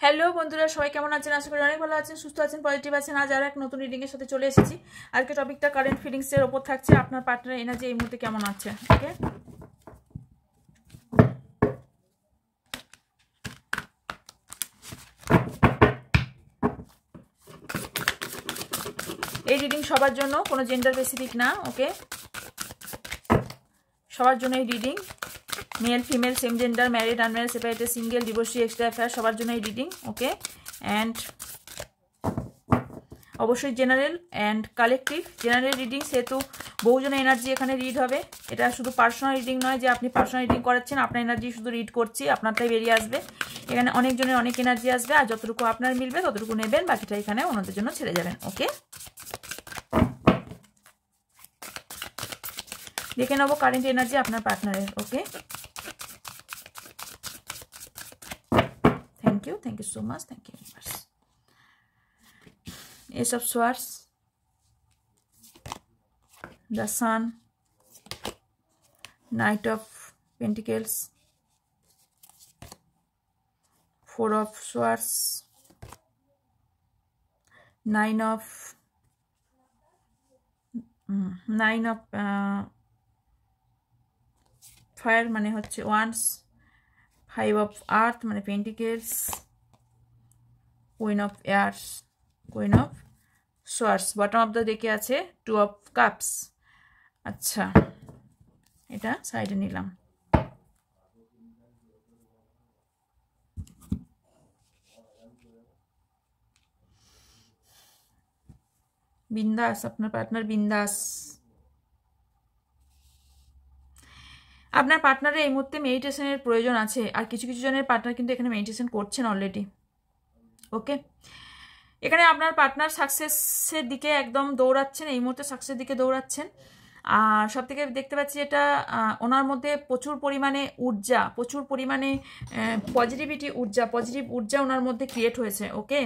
Hello বন্ধুরা, সবাই কেমন আছেন? আশা করি অনেক ভালো আছেন, সুস্থ আছেন, পজিটিভ আছেন। আজ আর এক নতুন রিডিং এর সাথে চলে এসেছি। আজকে টপিকটা কারেন্ট ফিলিংস এর উপর থাকছে। আপনার পার্টনার এনার্জি এই মুহূর্তে কেমন আছে? ওকে, এই রিডিং সবার জন্য, কোনো জেন্ডার স্পেসিফিক না। ওকে, সবার জন্য এই reading. Male female, same gender, married unmarried, separated, single, divorcee, extra affair, সবার জন্য এই রিডিং। ওকে, অ্যান্ড অবশ্যই general and collective. General reading সেহেতু বহুজনের এনার্জি এখানে রিড হবে। এটা শুধু পার্সোনাল রিডিং নয় যে আপনি পার্সোনাল রিডিং করাচ্ছেন, আপনার এনার্জি শুধু রিড করছি, আপনারটাই বেরিয়ে আসবে। এখানে অনেকজনের অনেক এনার্জি আসবে, আর যতটুকু আপনার মিলবে ততটুকু নেবেন, বাকিটা এখানে অন্যদের জন্য ছেড়ে যাবেন। ওকে, দেখে নেবো কারেন্ট এনার্জি আপনার পার্টনারের। Okay, thank you so much, thank you. Ace of Swords, the Sun, Knight of Pentacles, Four of Swords, Nine of Fire মানে হচ্ছে Wands, Five of Earth মানে Pentacles, Queen of Air, Queen of Swords, bottom of the ডেকে আছে Two of Cups। আচ্ছা, এটা সাইডে নিলাম। বিন্দাস, আপনার পার্টনার বিন্দাস। আপনার পার্টনারের এই মুহূর্তে মেডিটেশনের প্রয়োজন আছে, আর কিছু কিছু জনের পার্টনার কিন্তু এখানে মেডিটেশন করছেন অলরেডি। ওকে, এখানে আপনার পার্টনার সাকসেসের দিকে একদম দৌড়াচ্ছেন, এই মুহূর্তে সাকসেসের দিকে দৌড়াচ্ছেন। আর সব থেকে দেখতে পাচ্ছি এটা ওনার মধ্যে প্রচুর পরিমাণে ঊর্জা, প্রচুর পরিমাণে পজিটিভ ঊর্জা ওনার মধ্যে ক্রিয়েট হয়েছে। ওকে,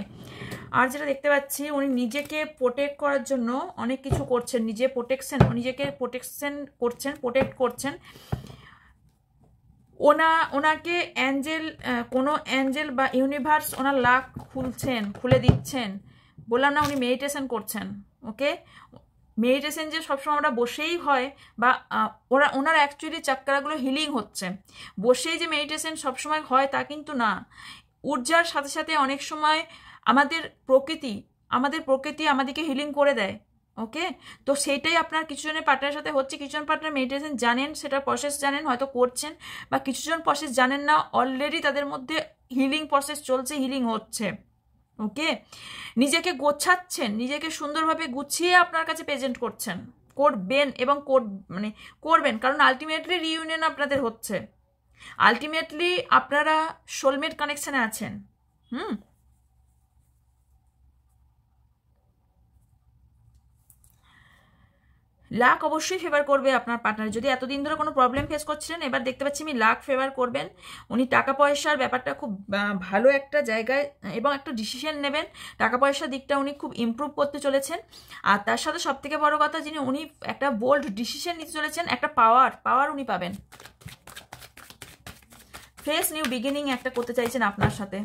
আর যেটা দেখতে পাচ্ছি উনি নিজেকে প্রোটেক্ট করার জন্য অনেক কিছু করছেন, নিজেকে প্রোটেক্ট করছেন। ওনাকে কোনো অ্যাঞ্জেল বা ইউনিভার্স ওনার লাক খুলে দিচ্ছেন। বললাম না, উনি মেডিটেশন করছেন। ওকে, মেডিটেশন যে সবসময় আমরা বসেই হয়, বা ওনার অ্যাকচুয়ালি চাক্রাগুলো হিলিং হচ্ছে। বসেই যে মেডিটেশন সবসময় হয় তা কিন্তু না। ঊর্জার সাথে সাথে অনেক সময় আমাদের প্রকৃতি আমাদেরকে হিলিং করে দেয়। ওকে, তো সেইটাই আপনার কিছুজনের পার্টনারের সাথে হচ্ছে। কিছুজন পার্টনার মেডিটেশন জানেন, সেটার প্রসেস জানেন, হয়তো করছেন, বা কিছুজন প্রসেস জানেন না, অলরেডি তাদের মধ্যে হিলিং প্রসেস চলছে, হিলিং হচ্ছে। ওকে, নিজেকে গোছাচ্ছেন, নিজেকে সুন্দরভাবে গুছিয়ে আপনার কাছে প্রেজেন্ট করবেন, এবং করবেন, কারণ আলটিমেটলি রিইউনিয়ন আপনাদের হচ্ছে। আলটিমেটলি আপনারা সোলমেট কানেকশনে আছেন। লাক অবশ্যই ফেভার করবে আপনার পার্টনার। যদি এতদিন ধরে কোনো প্রবলেম ফেস করছিলেন, এবার দেখতে পাচ্ছি আমি লাক ফেভার করবেন। উনি টাকা পয়সার ব্যাপারটা খুব ভালো একটা জায়গায় এবং একটা ডিসিশন নেবেন। টাকা পয়সার দিকটা উনি খুব ইমপ্রুভ করতে চলেছেন। আর তার সাথে সব থেকে বড় কথা, উনি একটা বোল্ড ডিসিশন নিতে চলেছেন, একটা পাওয়ার উনি পাবেন। ফ্রেশ নিউ বিগিনিং একটা করতে চাইছেন আপনার সাথে,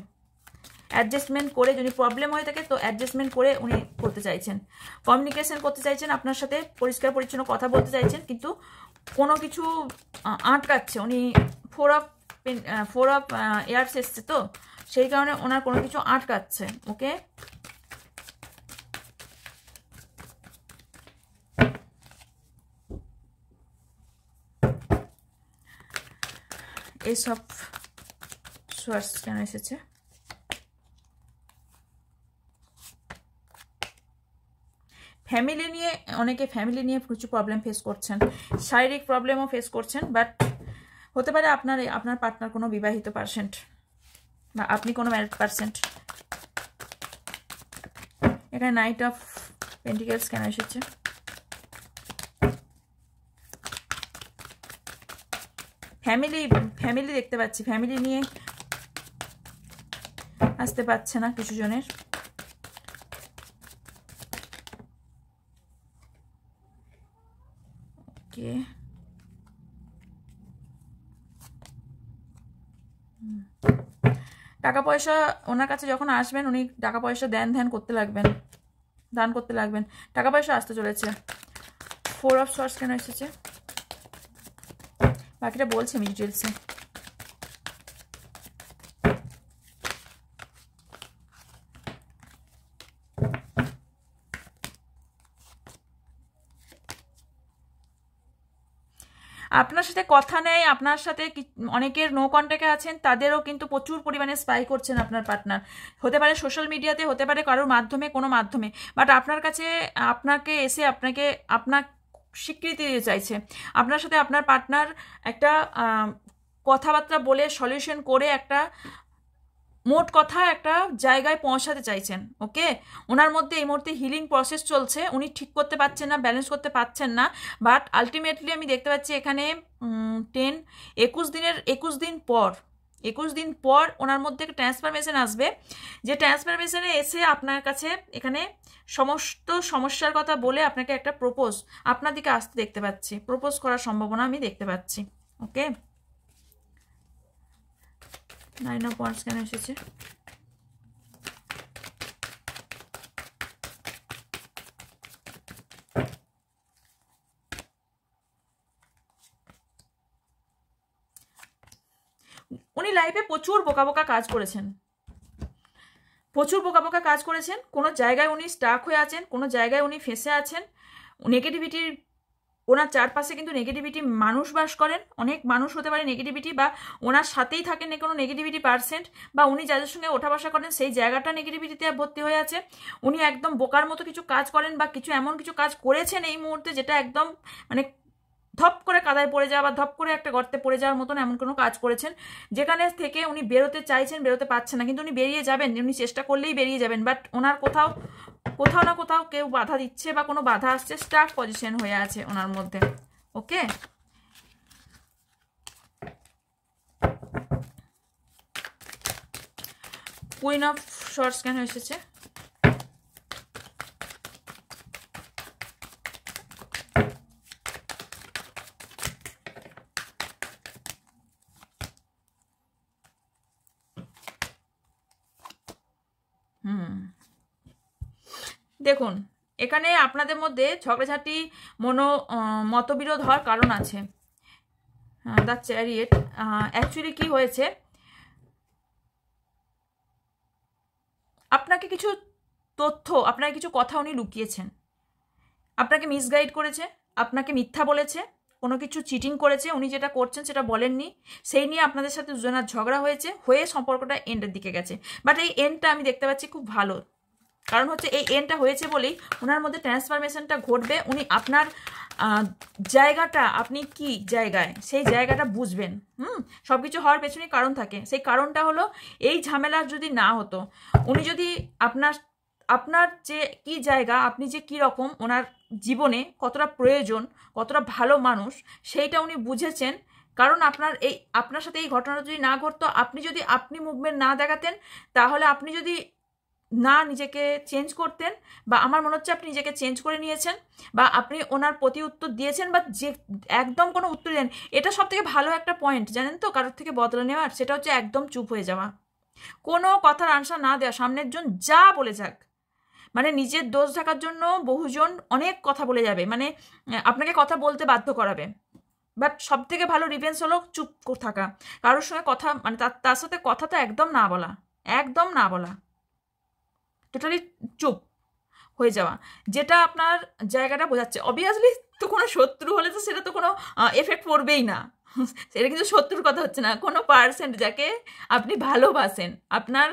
অ্যাডজাস্টমেন্ট করে। যদি প্রবলেম হয়ে থাকে তো অ্যাডজাস্টমেন্ট করে উনি করতে চাইছেন, কমিউনিকেশন করতে চাইছেন আপনার সাথে, পরিষ্কার পরিচ্ছন্ন কথা বলতে চাইছেন, কিন্তু কোনো কিছু আটকাচ্ছে। উনি ফোর অফ এয়ার্স এসছে, তো সেই কারণে ওনার কোনো কিছু আটকাচ্ছে। ওকে, এইসব সোর্স কেন এসেছে? অনেকে ফ্যামিলি নিয়ে কিছু প্রবলেম ফেস করছেন, শারীরিক প্রবলেমও ফেস করছেন, বাট হতে পারে আপনার পার্টনার কোনো বিবাহিত পার্সেন্ট, বা আপনি কোনো ম্যারিড পার্সেন্ট। এখানে নাইট অফ পেন্টিকেলস কেন এসেছে? ফ্যামিলি দেখতে পাচ্ছি, ফ্যামিলি নিয়ে আসতে পারছে না কিছু জনের। ওকে, টাকা পয়সা ওনার কাছে যখন আসবেন উনি টাকা পয়সা দান করতে লাগবেন, টাকা পয়সা আসতে চলেছে। 4 অফ সোর্স কেন এসেছে বাকিটা বলছে আমি ডিটেলসে। আপনার সাথে কথা নেই, আপনার সাথে অনেকের নো কন্ট্যাক্টে আছেন, তাদেরও কিন্তু প্রচুর পরিমাণে স্পাই করছেন আপনার পার্টনার। হতে পারে সোশ্যাল মিডিয়াতে, হতে পারে কারোর মাধ্যমে, কোনো মাধ্যমে, বাট আপনার কাছে আপনাকে এসে আপনার স্বীকৃতি দিতে চাইছে। আপনার সাথে আপনার পার্টনার একটা কথাবার্তা বলে সলিউশন করে একটা মোট কথা একটা জায়গায় পৌঁছাতে চাইছেন। ওকে, ওনার মধ্যে এই মুহূর্তে হিলিং প্রসেস চলছে, উনি ঠিক করতে পারছেন না, ব্যালেন্স করতে পারছেন না, বাট আলটিমেটলি আমি দেখতে পাচ্ছি এখানে 21 দিন পর ওনার মধ্যে একটা ট্রান্সফরমেশন আসবে, যে ট্রান্সফরমেশনে এসে আপনার কাছে এখানে সমস্ত সমস্যার কথা বলে আপনাকে একটা প্রপোজ আপনার দিকে আসতে দেখতে পাচ্ছি, প্রপোজ করার সম্ভাবনা আমি দেখতে পাচ্ছি। ওকে, 9 অফ ওয়ান্ডস কেন এসেছে? উনি লাইফে প্রচুর বোকা কাজ করেছেন, কোনো জায়গায় উনি স্টাক হয়ে আছেন, কোনো জায়গায় উনি ফেঁসে আছেন। নেগেটিভিটির ওনার চারপাশে কিন্তু নেগেটিভিটি মানুষ বাস করেন, অনেক মানুষ হতে পারে নেগেটিভিটি, বা ওনার সাথেই থাকেন কোনো নেগেটিভিটি পার্সেন্ট, বা উনি যাদের সঙ্গে ওঠা বসা করেন সেই জায়গাটা নেগেটিভিটিতে ভর্তি হয়ে আছে। উনি একদম বোকার মতো কিছু কাজ করেন, বা কিছু এমন কিছু কাজ করেছেন এই মুহূর্তে যেটা একদম মানে ধপ করে কাদায় পড়ে যাওয়া বা ধপ করে একটা গর্তে পড়ে যাওয়ার মতন এমন কোনো কাজ করেছেন যেখানে থেকে উনি বেরোতে চাইছেন, বেরোতে পারছেন না, কিন্তু উনি বেরিয়ে যাবেন, উনি চেষ্টা করলেই বেরিয়ে যাবেন, বাট ওনার কোথাও না কোথাও কেউ বাধা দিচ্ছে বা কোনো বাধা আসছে, স্টাক পজিশন হয়ে আছে ওনার মধ্যে। ওকে, কুইন অফ শর্টস কেন এসেছে? দেখুন, এখানে আপনাদের মধ্যে ঝগড়াঝাটি মতবিরোধ হওয়ার কারণ আছে। দ্য চ্যারিয়েট, অ্যাকচুয়ালি কি হয়েছে, আপনাকে কিছু তথ্য, আপনাকে কিছু কথা উনি লুকিয়েছেন, আপনাকে মিসগাইড করেছে, আপনাকে মিথ্যা বলেছে, কোনো কিছু চিটিং করেছে, উনি যেটা করছেন সেটা বলেননি, সেই নিয়ে আপনাদের সাথে দুজনের ঝগড়া হয়ে সম্পর্কটা এন্ডের দিকে গেছে। বাট এই এন্ডটা আমি দেখতে পাচ্ছি খুব ভালো, কারণ হচ্ছে এই এন্ডটা হয়েছে বলেই ওনার মধ্যে ট্রান্সফরমেশনটা ঘটবে। উনি আপনার জায়গাটা, আপনি কি জায়গায়, সেই জায়গাটা বুঝবেন। সব কিছু হওয়ার পেছনে কারণ থাকে, সেই কারণটা হলো এই ঝামেলা যদি না হতো, উনি যদি আপনার যে কি জায়গা, আপনি যে কি রকম, ওনার জীবনে কতটা প্রয়োজন, কতটা ভালো মানুষ, সেইটা উনি বুঝেছেন। কারণ আপনার সাথে এই ঘটনাটা যদি না ঘটতো, আপনি মুভমেন্ট না দেখাতেন, তাহলে আপনি যদি না নিজেকে চেঞ্জ করতেন, বা আমার মনে হচ্ছে আপনি নিজেকে চেঞ্জ করে নিয়েছেন, বা আপনি ওনার প্রতি উত্তর দিয়েছেন, বা যে একদম কোনো উত্তর দেন, এটা সব থেকে ভালো একটা পয়েন্ট জানেন তো কারোর থেকে বদলা নেওয়ার, সেটা হচ্ছে একদম চুপ হয়ে যাওয়া, কোনো কথার আনসার না দেওয়া, সামনের জন যা বলে যাক, মানে নিজের দোষ ঢাকার জন্য বহুজন অনেক কথা বলে যাবে, মানে আপনাকে কথা বলতে বাধ্য করাবে, বাট সব থেকে ভালো রিভেন্স হলো চুপ থাকা, কারোর সঙ্গে কথা মানে তার সাথে কথা তো একদম না বলা, টোটালি চুপ হয়ে যাওয়া, যেটা আপনার জায়গাটা বোঝাচ্ছে। অবভিয়াসলি তো কোনো শত্রু হলে তো সেটা তো কোনো এফেক্ট পড়বেই না, সেটা কিন্তু শত্রুর কথা হচ্ছে না, কোনো পার্সেন্ট যাকে আপনি ভালোবাসেন, আপনার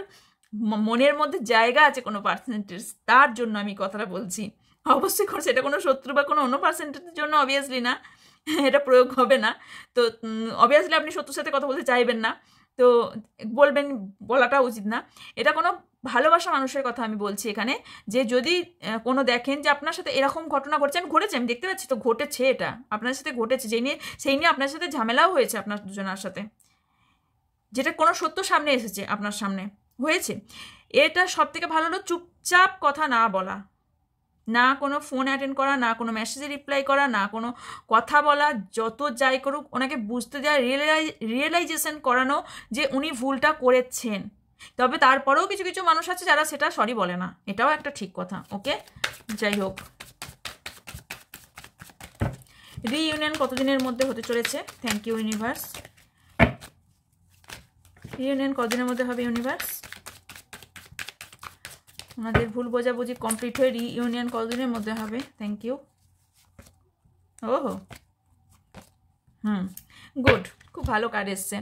মনের মধ্যে জায়গা আছে কোনো পার্সেন্টেজ, তার জন্য আমি কথাটা বলছি। অবশ্যই সেটা কোনো শত্রু বা কোনো অন্য পার্সেন্টেজের জন্য অবভিয়াসলি না, এটা প্রয়োগ হবে না। তো অবভিয়াসলি আপনি শত্রুর সাথে কথা বলতে চাইবেন না, তো বলাটা উচিত না। এটা কোনো ভালোবাসা মানুষের কথা আমি বলছি এখানে, যে যদি কোনো দেখেন যে আপনার সাথে এরকম ঘটনা ঘটেছে, আমি দেখতে পাচ্ছি তো ঘটেছে, এটা আপনার সাথে ঘটেছে, সেই নিয়ে আপনার সাথে ঝামেলাও হয়েছে আপনার দুজনের সাথে, যেটা কোনো সত্য সামনে এসেছে, আপনার সামনে হয়েছে। এটা সব থেকে ভালো হলো চুপচাপ কথা না বলা, না কোনো ফোন অ্যাটেন্ড করা, না কোনো মেসেজে রিপ্লাই করা, না কোনো কথা বলা, যত যাই করুক ওনাকে বুঝতে দেওয়া, রিয়েলাইজেশন করানো যে উনি ভুলটা করেছেন, তবে তারপরেও কিছু কিছু মানুষ আছে যারা সেটা সরি বলে না, এটাও একটা ঠিক কথা। ওকে, যাই হোক, রিইউনিয়ন কতদিনের মধ্যে হতে চলেছে? Thank you universe. রিইউনিয়ন কতদিনের মধ্যে হবে ইউনিভার্স? ওনাদের ভুল বোঝাবুঝি কমপ্লিট হয়ে রিইউনিয়ন কতদিনের মধ্যে হবে? Thank you. ওহো, গুড, খুব ভালো কার্ড এসছে।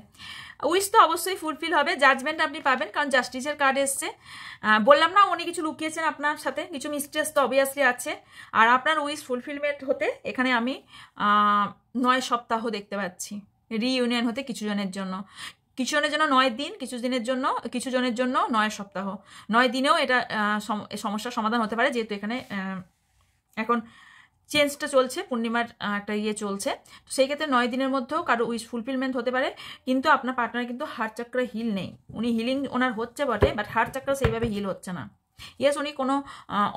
উইশ তো অবশ্যই ফুলফিল হবে, জাজমেন্ট আপনি পাবেন, কারণ জাস্টিসের কার্ড এসছে। বললাম না উনি কিছু লুকিয়েছেন আপনার সাথে, কিছু মিস্টেক্স তো অবভিয়াসলি আছে। আর আপনার উইশ ফুলফিলমেন্ট হতে এখানে আমি 9 সপ্তাহ দেখতে পাচ্ছি। রিইউনিয়ন হতে কিছু জনের জন্য 9 দিন, কিছু জনের জন্য 9 সপ্তাহ। 9 দিনেও এটা সমস্যার সমাধান হতে পারে, যেহেতু এখানে এখন চেঞ্জটা চলছে, পূর্ণিমার একটা চলছে, তো সেই ক্ষেত্রে 9 দিনের মধ্যেও কারো উইশ ফুলফিলমেন্ট হতে পারে। কিন্তু আপনার পার্টনার কিন্তু হার্ট চাক্রা হিল নেই, উনি হিলিং ওনার হচ্ছে বটে, বাট হার্ট চাক্রা সেইভাবে হিল হচ্ছে না। ইয়েস, উনি কোনো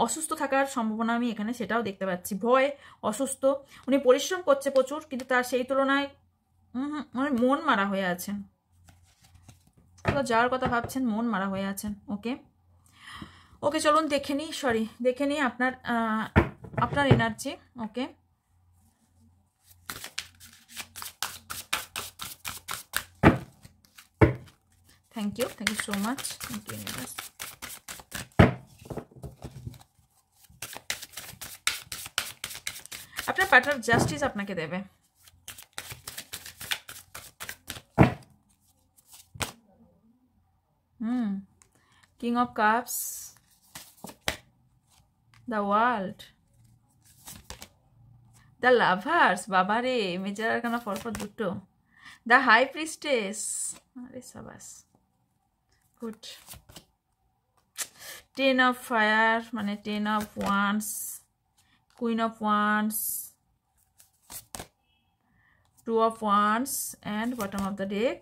অসুস্থ থাকার সম্ভাবনা আমি এখানে সেটাও দেখতে পাচ্ছি, ভয়, অসুস্থ। উনি পরিশ্রম করছে প্রচুর, কিন্তু তার সেই তুলনায় উনি মন মারা হয়ে আছেন, যাওয়ার কথা ভাবছেন, মন মারা হয়ে আছেন। ওকে ওকে, চলুন দেখে নিই আপনার energy. Okay, thank you so much. Thank you universe. আপনার পার্টনার জাস্টিস আপনাকে দেবে। King of cups, the world, the lovers, বাবারে মেজার আরকানা পরপর দুটো, দ্য হাই প্রিস্টেস, আরে সাবাস, গুড। 10 অফ ফায়ার, মানে 10 of wands, queen of wands, 2 of wands, and bottom of the deck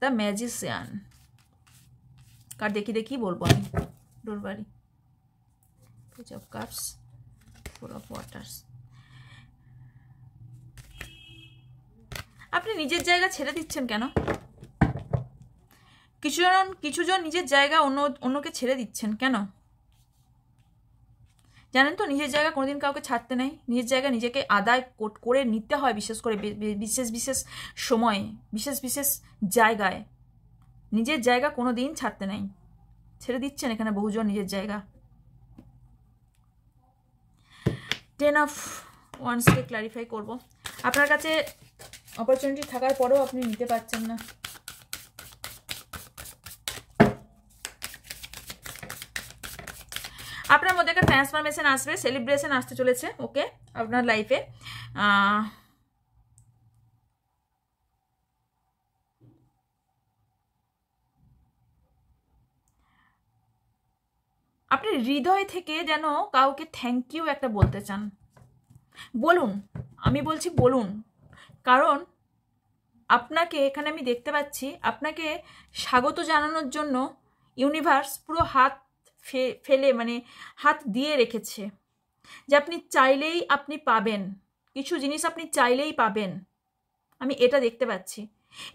the magician. কার দেখি বলবো আমি, ডোরবারি, page of cups, 4 of waters. আপনি নিজের জায়গা ছেড়ে দিচ্ছেন কেন? কিছুজন নিজের জায়গা অন্যকে ছেড়ে দিচ্ছেন কেন? জানেন তো, নিজের জায়গা কোনোদিন কাউকে ছাড়তে নেই, নিজের জায়গা নিজেকে আদায় করে নিতে হয়, বিশেষ করে বিশেষ সময়ে, বিশেষ জায়গায় নিজের জায়গা কোনোদিন ছাড়তে নেই। ছেড়ে দিচ্ছেন এখানে বহুজন নিজের জায়গা। 10 অফ ওয়ান্সকে ক্লারিফাই করব। আপনার কাছে অপরচুনিটি থাকার পরেও আপনি নিতে পারছেন না। আপনার মধ্যে একটা ট্রান্সফরমেশন আসবে, সেলিব্রেশন আসতে চলেছে। ওকে, আপনার লাইফে আপনি হৃদয় থেকে যেন কাউকে থ্যাংক ইউ একটা বলতে চান। বলুন, আমি বলছি বলুন, কারণ আপনাকে এখানে আমি দেখতে পাচ্ছি, আপনাকে স্বাগত জানানোর জন্য ইউনিভার্স পুরো হাত ফেলে, মানে হাত দিয়ে রেখেছে, যে আপনি চাইলেই আপনি পাবেন, কিছু জিনিস আপনি চাইলেই পাবেন, আমি এটা দেখতে পাচ্ছি।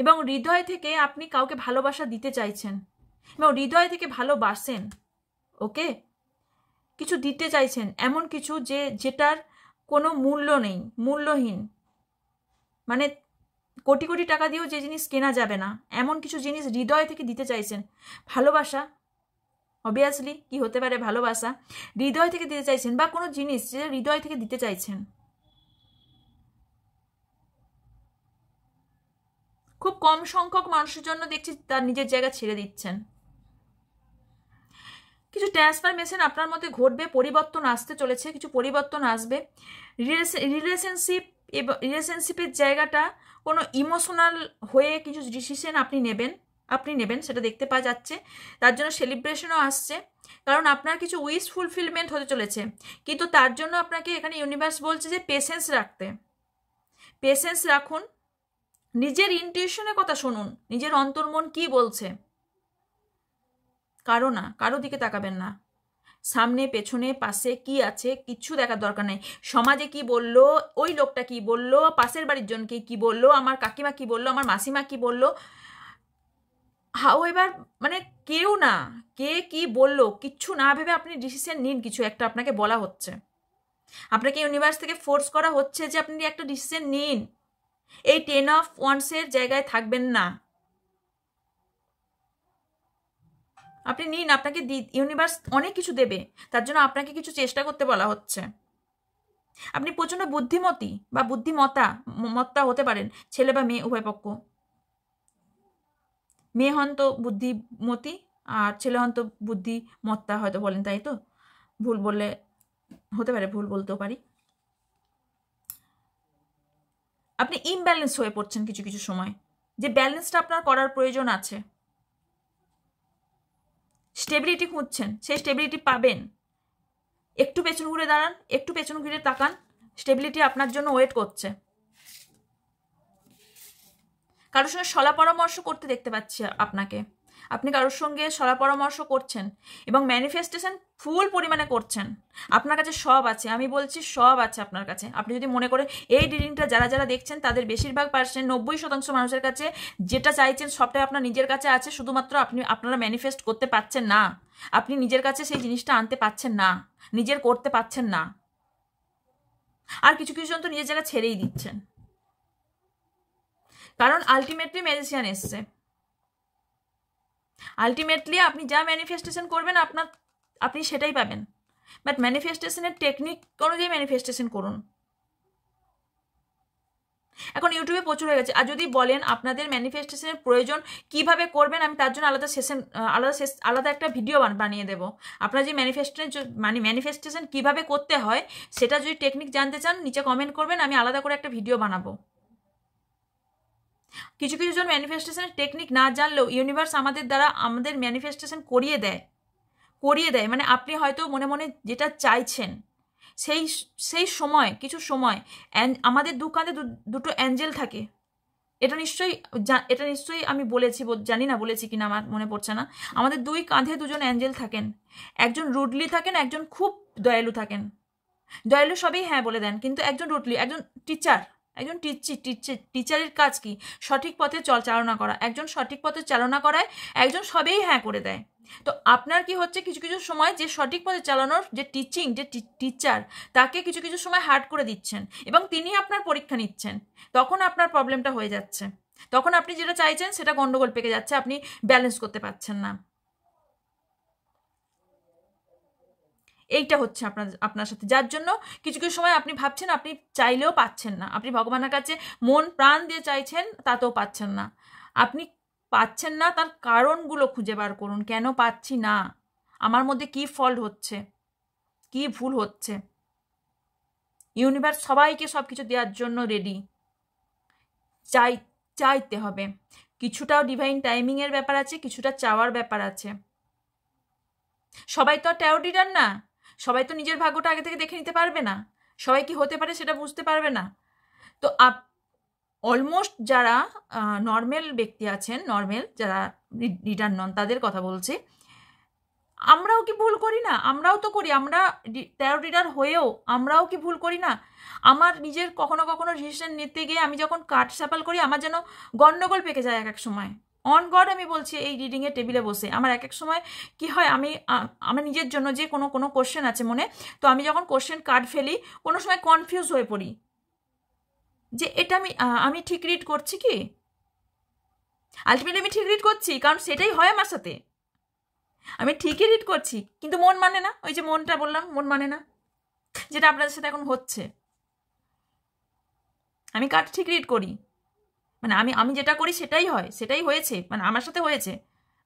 এবং হৃদয় থেকে আপনি কাউকে ভালোবাসা দিতে চাইছেন, এবং হৃদয় থেকে ভালোবাসেন। ওকে, কিছু দিতে চাইছেন, এমন কিছু যেটার কোনো মূল্য নেই, মূল্যহীন, মানে কোটি কোটি টাকা দিয়েও যে জিনিস কেনা যাবে না, এমন কিছু জিনিস হৃদয় থেকে দিতে চাইছেন। ভালোবাসা, অবভিয়াসলি কি হতে পারে? ভালোবাসা হৃদয় থেকে দিতে চাইছেন, বা কোনো জিনিস যে হৃদয় থেকে দিতে চাইছেন। খুব কম সংখ্যক মানুষের জন্য দেখছি তার নিজের জায়গা ছেড়ে দিচ্ছেন। কিছু ট্রান্সফরমেশন আপনার মধ্যে ঘটবে, পরিবর্তন আসতে চলেছে, কিছু পরিবর্তন আসবে। রিলেশনশিপের জায়গাটা কোনো ইমোশনাল হয়ে কিছু ডিসিশন আপনি নেবেন, সেটা দেখতে পাওয়া যাচ্ছে। তার জন্য সেলিব্রেশনও আসছে, কারণ আপনার কিছু উইশ ফুলফিলমেন্ট হতে চলেছে। কিন্তু তার জন্য আপনাকে এখানে ইউনিভার্স বলছে যে পেশেন্স রাখুন, নিজের ইনটিউশনের কথা শুনুন, নিজের অন্তর্মন কি বলছে। কারো দিকে তাকাবেন না, সামনে পেছনে পাশে কি আছে কিচ্ছু দেখার দরকার নেই। সমাজে কি বললো, ওই লোকটা কি বললো, পাশের বাড়ির জনকে কি বললো, আমার কাকিমা কি বললো, আমার মাসিমা কি বললো, হাউএভার মানে কেউ না, কে কি বললো কিচ্ছু না ভেবে আপনি ডিসিশন নিন, কিছু একটা আপনাকে বলা হচ্ছে, আপনাকে ইউনিভার্স থেকে ফোর্স করা হচ্ছে যে আপনি একটা ডিসিশন নিন, এই 10 অফ ওয়ান্সের জায়গায় থাকবেন না, আপনি নিন, আপনাকে ইউনিভার্স অনেক কিছু দেবে, তার জন্য আপনাকে কিছু চেষ্টা করতে বলা হচ্ছে। আপনি প্রচণ্ড বুদ্ধিমতী বা মত্তা হতে পারেন, ছেলে বা মেয়ে উভয় পক্ষ। মেয়ে হন তো বুদ্ধিমতী আর ছেলে হন তো বুদ্ধিমত্তা হয়তো বলেন, তাই তো? ভুল বললে হতে পারে, ভুল বলতেও পারি। আপনি ইমব্যালেন্স হয়ে পড়ছেন কিছু কিছু সময়, যে ব্যালেন্সটা আপনার করার প্রয়োজন আছে। স্টেবিলিটি খুঁজছেন, সেই স্টেবিলিটি পাবেন। একটু পেছন ঘুরে দাঁড়ান, একটু পেছন ঘুরে তাকান, স্টেবিলিটি আপনার জন্য ওয়েট করছে। কারোর সঙ্গে সলা পরামর্শ করতে দেখতে পাচ্ছি আপনাকে, আপনি কারোর সঙ্গে সলা পরামর্শ করছেন এবং ম্যানিফেস্টেশন ফুল পরিমাণে করছেন। আপনার কাছে সব আছে, আমি বলছি সব আছে আপনার কাছে। আপনি যদি মনে করেন এই রিডিংটা যারা যারা দেখছেন তাদের বেশিরভাগ 90% মানুষের কাছে যেটা চাইছেন সবটাই আপনার নিজের কাছে আছে, শুধুমাত্র আপনারা ম্যানিফেস্ট করতে পারছেন না, আপনি নিজের কাছে সেই জিনিসটা আনতে পারছেন না, নিজের করতে পারছেন না, আর কিছু কিছু জন তো নিজের জায়গা ছেড়েই দিচ্ছেন। কারণ আলটিমেটলি ম্যাজিশিয়ান এসছে, আলটিমেটলি আপনি যা ম্যানিফেস্টেশন করবেন আপনি সেটাই পাবেন, বাট ম্যানিফেস্টেশনের টেকনিক অনুযায়ী ম্যানিফেস্টেশন করুন। এখন ইউটিউবে প্রচুর হয়ে গেছে, আর যদি বলেন আপনাদের ম্যানিফেস্টেশনের প্রয়োজন কিভাবে করবেন, আমি তার জন্য আলাদা একটা ভিডিও বানিয়ে দেবো। আপনারা যে ম্যানিফেস্টেশন কিভাবে করতে হয় সেটা যদি টেকনিক জানতে চান নিচে কমেন্ট করবেন, আমি আলাদা করে একটা ভিডিও বানাবো। কিছু কিছু জন ম্যানিফেস্টেশনের টেকনিক না জানলেও ইউনিভার্স আমাদের দ্বারা আমাদের ম্যানিফেস্টেশন করিয়ে দেয়। মানে আপনি হয়তো মনে মনে যেটা চাইছেন সেই সময় কিছু সময় আমাদের দু কাঁধে দুটো অ্যাঞ্জেল থাকে। এটা নিশ্চয়ই আমি বলেছি, জানি না বলেছি কিনা, আমার মনে পড়ছে না। আমাদের দুই কাঁধে দুজন অ্যাঞ্জেল থাকেন, একজন রুডলি থাকেন, একজন খুব দয়ালু থাকেন। দয়ালু সবই হ্যাঁ বলে দেন, কিন্তু একজন রুডলি, একজন টিচারের কাজ কি? সঠিক পথে চালনা করা। একজন সঠিক পথে চালনা করায়, একজন সবেই হ্যাঁ করে দেয়। তো আপনার কি হচ্ছে, কিছু কিছু সময় যে সঠিক পথে চালানোর যে টিচার, তাকে কিছু কিছু সময় হার্ড করে দিচ্ছেন এবং তিনি আপনার পরীক্ষা নিচ্ছেন, তখন আপনার প্রবলেমটা হয়ে যাচ্ছে, তখন আপনি যেটা চাইছেন সেটা গন্ডগোল পেকে যাচ্ছে, আপনি ব্যালেন্স করতে পারছেন না। এইটা হচ্ছে আপনার সাথে, যার জন্য কিছু কিছু সময় আপনি ভাবছেন আপনি চাইলেও পাচ্ছেন না, আপনি ভগবানের কাছে মন প্রাণ দিয়ে চাইছেন তাতেও পাচ্ছেন না। আপনি পাচ্ছেন না, তার কারণগুলো খুঁজে বার করুন। কেন পাচ্ছি না? আমার মধ্যে কি ফল্ট হচ্ছে, কি ভুল হচ্ছে? ইউনিভার্স সবাইকে সব কিছু দেওয়ার জন্য রেডি, চাইতে হবে। কিছুটাও ডিভাইন টাইমিংয়ের ব্যাপার আছে, কিছুটা চাওয়ার ব্যাপার আছে। সবাই তো আর ট্যারো রিডার না, সবাই তো নিজের ভাগ্যটা আগে থেকে দেখে নিতে পারবে না, সবাই কি হতে পারে সেটা বুঝতে পারবে না। তো অলমোস্ট যারা নর্মাল ব্যক্তি আছেন, নর্মাল যারা রিডার নন তাদের কথা বলছি, আমরাও কি ভুল করি না? আমরাও তো করি, আমরা ট্যারো রিডার হয়েও আমরাও কি ভুল করি না? আমার নিজের কখনো কখনো ডিসিশন নিতে গিয়ে আমি যখন কাট স্যাপাল করি আমার যেন গন্ডগোল পেকে যায় এক এক সময়। অন গড আমি বলছি, এই রিডিংয়ের টেবিলে বসে আমার এক এক সময় কি হয়, আমার নিজের জন্য যে কোনো কোশ্চেন আছে মনে, তো আমি যখন কোশ্চেন কার্ড ফেলি কোনো সময় কনফিউজ হয়ে পড়ি যে এটা আমি ঠিক রিড করছি কি। আলটিমেটলি আমি ঠিক রিড করছি, কারণ সেটাই হয় আমার সাথে, আমি ঠিকই রিড করছি, কিন্তু মন মানে না। ওই যে মনটা বললাম, মন মানে না, যেটা আপনাদের সাথে এখন হচ্ছে। আমি কার্ড ঠিক রিড করি, মানে আমি যেটা করি সেটাই হয়, সেটাই হয়েছে, মানে আমার সাথে হয়েছে।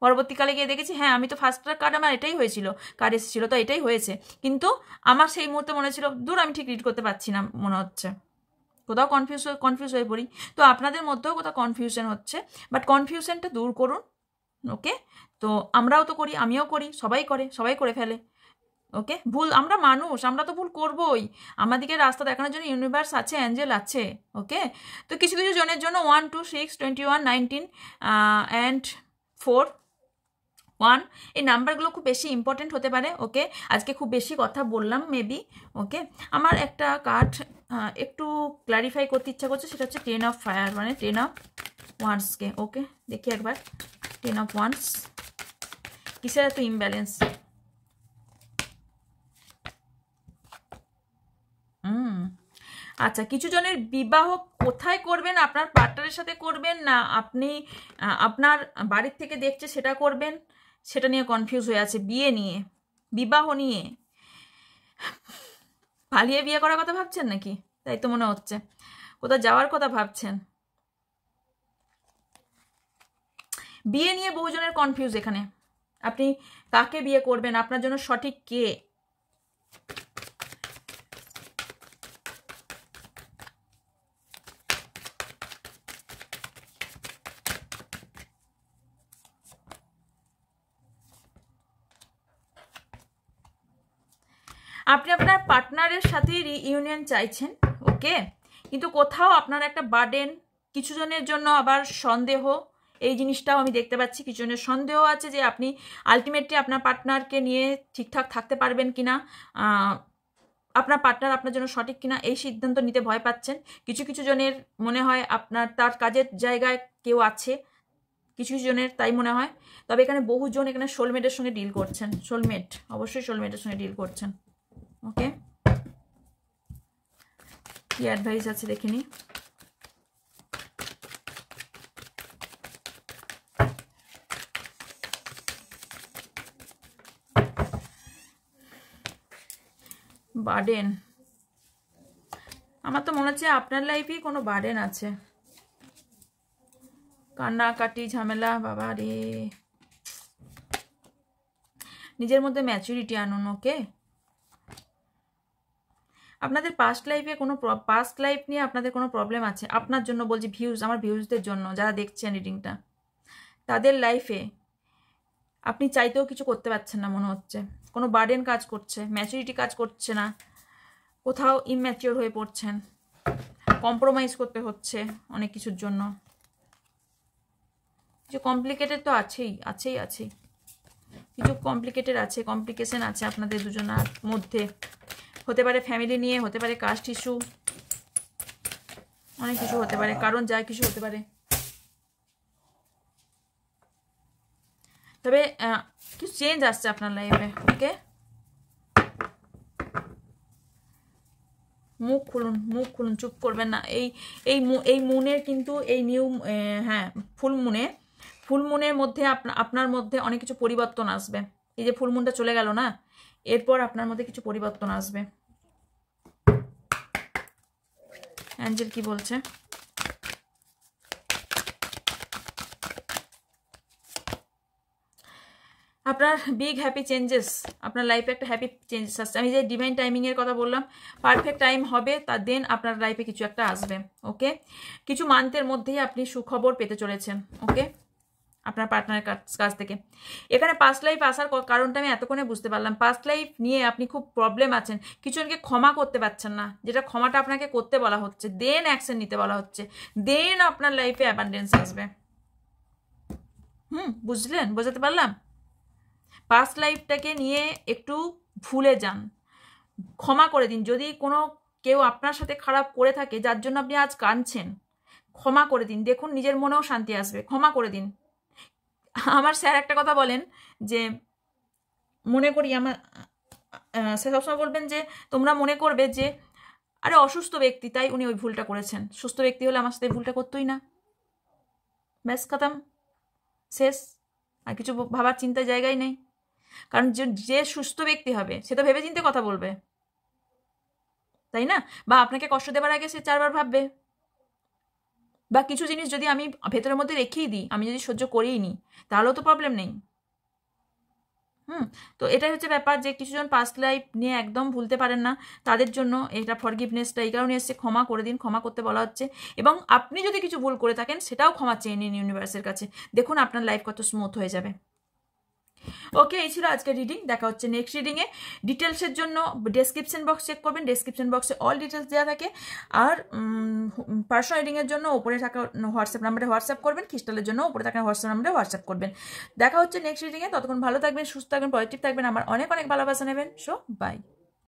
পরবর্তীকালে গিয়ে দেখেছি হ্যাঁ আমি তো ফার্স্টটার কার্ড আমার এটাই হয়েছিল, কার্ড এসেছিলো তো এটাই হয়েছে, কিন্তু আমার সেই মুহূর্তে মনে ছিল দূর আমি ঠিক রিড করতে পারছি না, মনে হচ্ছে কোথাও কনফিউজ হয়ে পড়ি। তো আপনাদের মধ্যেও কোথাও কনফিউশন হচ্ছে, বাট কনফিউশনটা দূর করুন। ওকে, তো আমরাও তো করি, আমিও করি, সবাই করে ফেলে। ওকে, ভুল, আমরা মানুষ, আমরা তো ভুল করবোই। আমাদেরকে রাস্তা দেখানোর জন্য ইউনিভার্স আছে, অ্যাঞ্জেল আছে। ওকে, তো কিছু কিছু জনের জন্য 1, 2, 6, 21, 19 অ্যান্ড 4, 1 এই নাম্বারগুলো খুব বেশি ইম্পর্টেন্ট হতে পারে। ওকে, আজকে খুব বেশি কথা বললাম মেবি। ওকে, আমার একটা কার্ড একটু ক্লারিফাই করতে ইচ্ছা করছে, সেটা হচ্ছে 10 অফ ফায়ার, মানে 10 অফ ওয়ান্ডসকে। ওকে, দেখি একবার 10 of Wands, কিসের এত ইমব্যালেন্স? আচ্ছা, কিছু জনের বিবাহ কোথায় করবেন? আপনার পার্টনারের সাথে করবেন, না আপনি আপনার বাড়ির থেকে দেখছে সেটা করবেন, সেটা নিয়ে কনফিউজ হয়ে আছে। বিয়ে নিয়ে, বিবাহ নিয়ে পালিয়ে বিয়ে করার কথা ভাবছেন নাকি? তাই তো মনে হচ্ছে। কোথাও যাওয়ার কথা ভাবছেন। বিয়ে নিয়ে বহুজনের কনফিউজ এখানে। আপনি কাকে বিয়ে করবেন, আপনার জন্য সঠিক কে? আপনি আপনার পার্টনারের সাথে রিইউনিয়ন চাইছেন, ওকে, কিন্তু কোথাও আপনার একটা বার্ডেন, কিছু জনের জন্য আবার সন্দেহ, এই জিনিসটাও আমি দেখতে পাচ্ছি। কিছু জনের সন্দেহ আছে যে আপনি আলটিমেটলি আপনার পার্টনারকে নিয়ে ঠিকঠাক থাকতে পারবেন কিনা, আপনার পার্টনার আপনার জন্য সঠিক কিনা এই সিদ্ধান্ত নিতে ভয় পাচ্ছেন। কিছু কিছু জনের মনে হয় আপনার তার কাজের জায়গায় কেউ আছে, কিছু কিছু জনের তাই মনে হয়। তবে এখানে বহুজন এখানে সোলমেটের সঙ্গে ডিল করছেন। সোলমেট, অবশ্যই সোলমেটের সঙ্গে ডিল করছেন। ওকে, কি অ্যাডভাইস আছে দেখে নি। বার্ডেন, আমার তো মনে হচ্ছে আপনার লাইফেই কোনো বার্ডেন আছে, কান্নাকাটি, ঝামেলা। বাবা রে, নিজের মধ্যে ম্যাচুরিটি আনুন। ওকে, আপনাদের পাস্ট লাইফে কোনো পাস্ট লাইফ নিয়ে আপনাদের কোনো প্রবলেম আছে আপনার জন্য বলছি। ভিউজ, আমার ভিউজদের জন্য যারা দেখছেন রিডিংটা, তাদের লাইফে আপনি চাইতেও কিছু করতে পারছেন না মনে হচ্ছে। কোনো বার্ডেন কাজ করছে, ম্যাচুরিটি কাজ করছে না, কোথাও ইম্যাচিওর হয়ে পড়ছেন, কম্প্রোমাইজ করতে হচ্ছে অনেক কিছুর জন্য। কিছু কমপ্লিকেটেড তো আছেই আছেই আছেই, কিছু কমপ্লিকেটেড আছে, কমপ্লিকেশন আছে আপনাদের দুজনের মধ্যে। হতে পারে ফ্যামিলি নিয়ে, হতে পারে কাস্ট ইস্যু, অনেক কিছু হতে পারে, কারণ যা কিছু হতে পারে। তবে কিছু চেঞ্জ আসছে আপনার লাইফে। ওকে, মুখ খুলুন, মুখ খুলুন, চুপ করবেন না। এই মুনের কিন্তু এই নিউ, হ্যাঁ, ফুল মুনের মধ্যে আপনার মধ্যে অনেক কিছু পরিবর্তন আসবে। এই যে ফুল মুনটা চলে গেল না, এরপর আপনার মধ্যে কিছু পরিবর্তন আসবে। অ্যাঞ্জেল কি বলছে? আপনার বিগ হ্যাপি চেঞ্জেস, আপনার লাইফে একটা হ্যাপি চেঞ্জেস আসছে। আমি যে ডিভাইন টাইমিংয়ের কথা বললাম, পারফেক্ট টাইম হবে, তার দেন আপনার লাইফে কিছু একটা আসবে। ওকে, কিছু মান্থের মধ্যেই আপনি সুখবর পেতে চলেছেন। ওকে, আপনার পার্টনারের কাছ থেকে। এখানে পাস্ট লাইফ আসার কারণটা আমি এতক্ষণে বুঝতে পারলাম। পাস্ট লাইফ নিয়ে আপনি খুব প্রবলেম আছেন, কিছুজনকে ক্ষমা করতে পারছেন না, যেটা ক্ষমাটা আপনাকে করতে বলা হচ্ছে, দেন অ্যাকশন নিতে বলা হচ্ছে, দেন আপনার লাইফে অ্যাবান্ডেন্স আসবে। বুঝলেন? বোঝাতে পারলাম? পাস্ট লাইফটাকে নিয়ে একটু ভুলে যান, ক্ষমা করে দিন। যদি কোনো কেউ আপনার সাথে খারাপ করে থাকে, যার জন্য আপনি আজ কাঁদছেন, ক্ষমা করে দিন। দেখুন নিজের মনেও শান্তি আসবে। ক্ষমা করে দিন। আমার স্যার একটা কথা বলেন যে, মনে করি আমার স্যার সবসময় বলবেন যে তোমরা মনে করবে যে আরে অসুস্থ ব্যক্তি, তাই উনি ওই ভুলটা করেছেন। সুস্থ ব্যক্তি হলে আমার সাথে ভুলটা করতোই না। ব্যাস খতম, শেষ। আর কিছু ভাবার চিন্তার জায়গায় নেই। কারণ যে সুস্থ ব্যক্তি হবে সে তো ভেবে চিন্তে কথা বলবে, তাই না? বা আপনাকে কষ্ট দেবার আগে সে 4 বার ভাববে। বা কিছু জিনিস যদি আমি ভেতরের মধ্যে রেখেই দিই, আমি যদি সহ্য করেই নিই, তাহলেও তো প্রবলেম নেই। তো এটাই হচ্ছে ব্যাপার, যে কিছুজন পাস্ট লাইফ নিয়ে একদম ভুলতে পারেন না, তাদের জন্য এটা ফরগিভনেসটা এই কারণে এসছে, ক্ষমা করে দিন, ক্ষমা করতে বলা হচ্ছে। এবং আপনি যদি কিছু ভুল করে থাকেন সেটাও ক্ষমা চেয়ে নিন ইউনিভার্সের কাছে। দেখুন আপনার লাইফ কত স্মুথ হয়ে যাবে। ওকে, এই ছিল আজকের রিডিং। দেখা হচ্ছে নেক্সট রিডিংয়ে। ডিটেলসের জন্য ডেসক্রিপশন বক্স চেক করবেন, ডেসক্রিপশন বক্সে অল ডিটেলস দেওয়া থাকে। আর পার্সোনাল রিডিংয়ের জন্য ওপরে থাকা হোয়াটসঅ্যাপ নাম্বারে হোয়াটসঅ্যাপ করবেন, ক্রিস্টালের জন্য ওপরে থাকা হোয়াটসঅ্যাপ নাম্বারে হোয়াটসঅ্যাপ করবেন। দেখা হচ্ছে নেক্সট রিডিংয়ে। ততক্ষণ ভালো থাকবেন, সুস্থ থাকবেন, পজিটিভ থাকবেন, আমার অনেক অনেক ভালোবাসা নেবেন। So by.